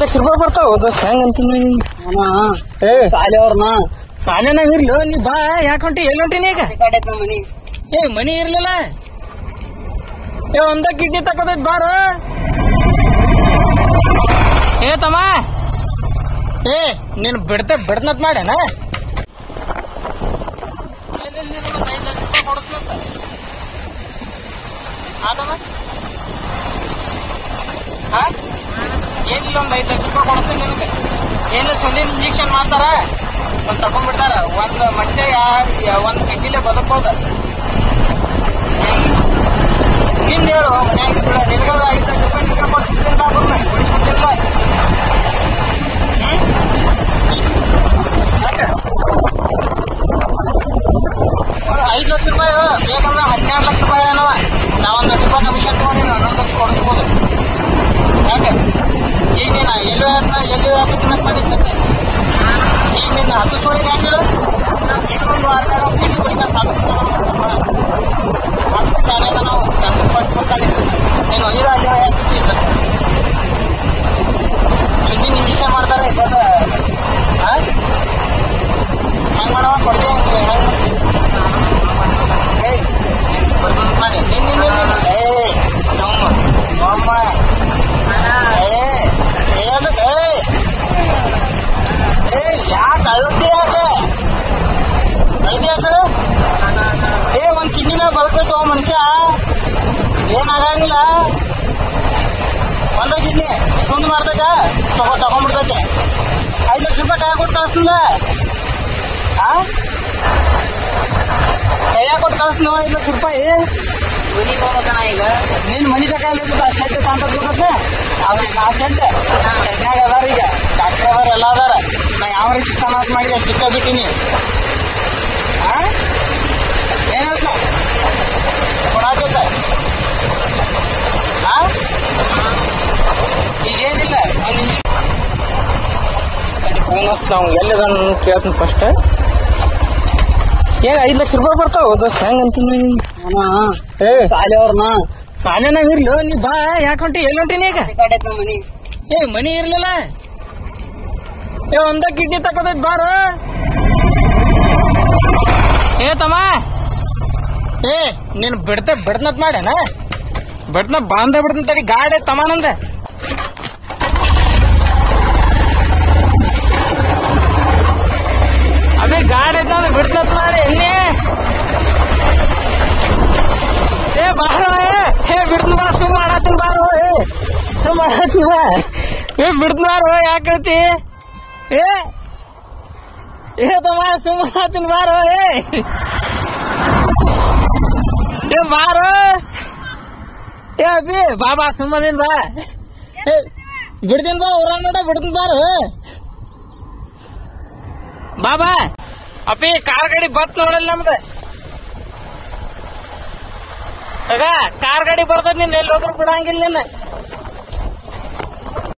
ಲಕ್ಷ ರೂಪಾಯಿ ಬರ್ತಾವ ದೋಸ್ತ ಹೆಂಗಂತೀನಿ ಸಾಲಿ ಅವ್ರನ್ನ ಸಾಲಿನಾಗ ಇರ್ಲಿ ನೀ ಬಾ ಯಾಕೆ ಹೊಂಟಿ ಎಲ್ಲಿ ಹೊಂಟಿನಿ ಈಗ ಮನಿ ಮನಿ ಇರ್ಲಿಲ್ಲ ಒಂದ ಕಿಡ್ನಿ ತಕೋದೈತ್ ಬಾರ ತಮ್ಮ ನೀನ್ ಬಿಡ್ತನತ್ ಮಾಡ್ಯಾನ ಏನಿಲ್ಲ ಒಂದ್ 5 ಲಕ್ಷ ರೂಪಾಯಿ ಕೊಡ್ತೀನಿ ನಿನಗೆ ಏನಿಲ್ಲ ಸುಂದಿನ ಇಂಜೆಕ್ಷನ್ ಮಾಡ್ತಾರ ಒಂದ್ ತಕೊಂಡ್ಬಿಡ್ತಾರ ಒಂದ್ ಮನುಷ್ಯ ಒಂದ್ ಕಿಡ್ನಿಲೆ ಬದುಕೋದ ನಿಂದ ಹೇಳು ನಿನಗ 5 ಲಕ್ಷ ರೂಪಾಯಿ ನಿನಗೆ ಕೊಡ್ತಿದ್ದಿಲ್ಲ ಕೊಡಿಸ್ಬಿಟ್ಟಿಲ್ಲ 5 ಲಕ್ಷ ರೂಪಾಯಿ ಬೇಕಂದ್ರೆ 12 ಲಕ್ಷ ರೂಪಾಯಿ ಏನವ ನಾವೊಂದು 10 ರೂಪಾಯಿ ಕಮಿಷನ್ ತಗೊಂಡು 11 ಲಕ್ಷ ಕೊಡಿಸ್ಬೋದು ಯಾಕೆ ಈಗ ನೀನು ಎಲ್ಲಿ ಹಾಕಿನ ಮಾಡಿಸ್ತೇನೆ ಈಗ ನೀನು 10 ಸೋಳಿಗೆ ಹಾಕಿಡು ಇನ್ನೊಂದು ವಾರ ಕಿಡಿ ಕುಡಿಕ ಅಷ್ಟು ಚೆನ್ನಾಗ ನಾವು ಪಟ್ಕೊಳ್ತಾನೆ ನೀನು 5 ರಾಜ್ಯ ಹಾಕ್ತಿದ್ದಿ ಸರ್ ಸುದ್ದಿ ಇಂಜೆಕ್ಷನ್ ಮಾಡ್ತಾರೆ ಸರ್ ಹೆಂಗ್ ಮಾಡವ ಕೊಡ್ತೀವಿ ಮಾಡಿ ಯಾಕೆ ಅಳ್ತಿ ಒಂದ್ ಕಿಡ್ನಿ ಮೇಲೆ ಬದುಕೈತು ಮನುಷ್ಯ ಏನಾಗಂಗಿಲ್ಲ ಒಂದ ಕಿಡ್ನಿ ಸುಂದ್ ಮಾಡ್ಬೇಕ ತಗೊಂಡ್ಬಿಡ್ತೈತೆ 5 ಲಕ್ಷ ರೂಪಾಯಿ ಕೈ ಕೊಟ್ಟು ಕಳಿಸ್ತದ ಕೈಯ ಕೊಟ್ಟು ಕಳಿಸ್ನು 5 ಲಕ್ಷ ರೂಪಾಯಿ ಮನಿಗೆ ಹೋಗ್ಬೇಕಣ್ಣ ಈಗ ನಿನ್ ಮನಿ ತಕ ಶೆಡ್ ಕಾಂತಕ್ಕೆ ಆ ಶೆಡ್ ಶೆಡ್ನಾಗ ಅದಾರ ಈಗ ಡಾಕ್ಟರ್ ಅದಾರ ಎಲ್ಲ ಅದಾರ ನಾ ಯಾವ ಶಿಕ್ಷಣ ಮಾಡಿದೆ ಸಿಕ್ಕ ಬಿಟ್ಟಿನಿ ಏನಂತ ಕೊಡಾಕೈತ ಈಗೇನಿಲ್ಲ ನಾವು ಎಲ್ಲಿದಾನ ಕೇಳ್ತೀನಿ ಫಸ್ಟ್ ಏನ್ 5 ಲಕ್ಷ ರೂಪಾಯಿ ಬರ್ತಾವ ದೋಸ್ತ ಹೆಂಗಂತೀನಿ ಸಾಲಿ ಅವ್ರನ್ನ ಸಾಲಿನಾಗ ಇರ್ಲಿ ನೀ ಬಾ ಯಾಕೆ ಹೊಂಟಿ ಎಲ್ಲಿ ಹೊಂಟಿನಿ ಈಗ ಮನಿ ಮನಿ ಇರ್ಲಿಲ್ಲ ಒಂದ ಕಿಡ್ನಿ ತಕೋದೈತ್ ಬಾರ ತಮ್ಮ ನೀನ್ ಬಿಡ್ತನತ್ ಮಾಡ್ಯಾನ ಬಿಡ್ತನ ಬಾಂಧ ಬಿಡ್ತನ ತಡಿ ಗಾಡಿ ತಮ್ಮನಂದ ಅದೇ ಗಾಡಿ ಐತ ಬಿಡ್ತನತ್ ಮಾಡಿ ಎಣ್ಣೆ ಬಾರ ಬಿಡ್ತನ ಬಾ ಸುಮ್ ಮಾಡತ್ತೀನಿ ಬಾರೋ ಸುಮ್ ಮಾಡತ್ತೀನಿ ಬಾ ಬಿಡ್ತನ ಬಾರೋ ಯಾಕೈತಿ ತಮ್ಮ ಸುಮ್ ಮಾಡತ್ತೀನಿ ಬಾರೋ ಬಾರೋ ಅಪ್ಪಿ ಬಾ ಸುಮ್ಮದಿನ್ ಬಾ ಬಿಡ್ತೀನಿ ಬಾ ಊರ ನೋಡ ಬಿಡ್ತೀನಿ ಬಾರು ಬಾ ಅಪ್ಪಿ ಕಾರ್ ಗಾಡಿ ಬತ್ ನೋಡಲ್ಲ ನಮ್ದು ಆಗ ಕಾರ್ ಗಾಡಿ ಬರ್ತದ ನೀನ್ ಎಲ್ಲಿ ಹೋದ್ರು ಬಿಡಂಗಿಲ್ಲ ನಿನ್ನ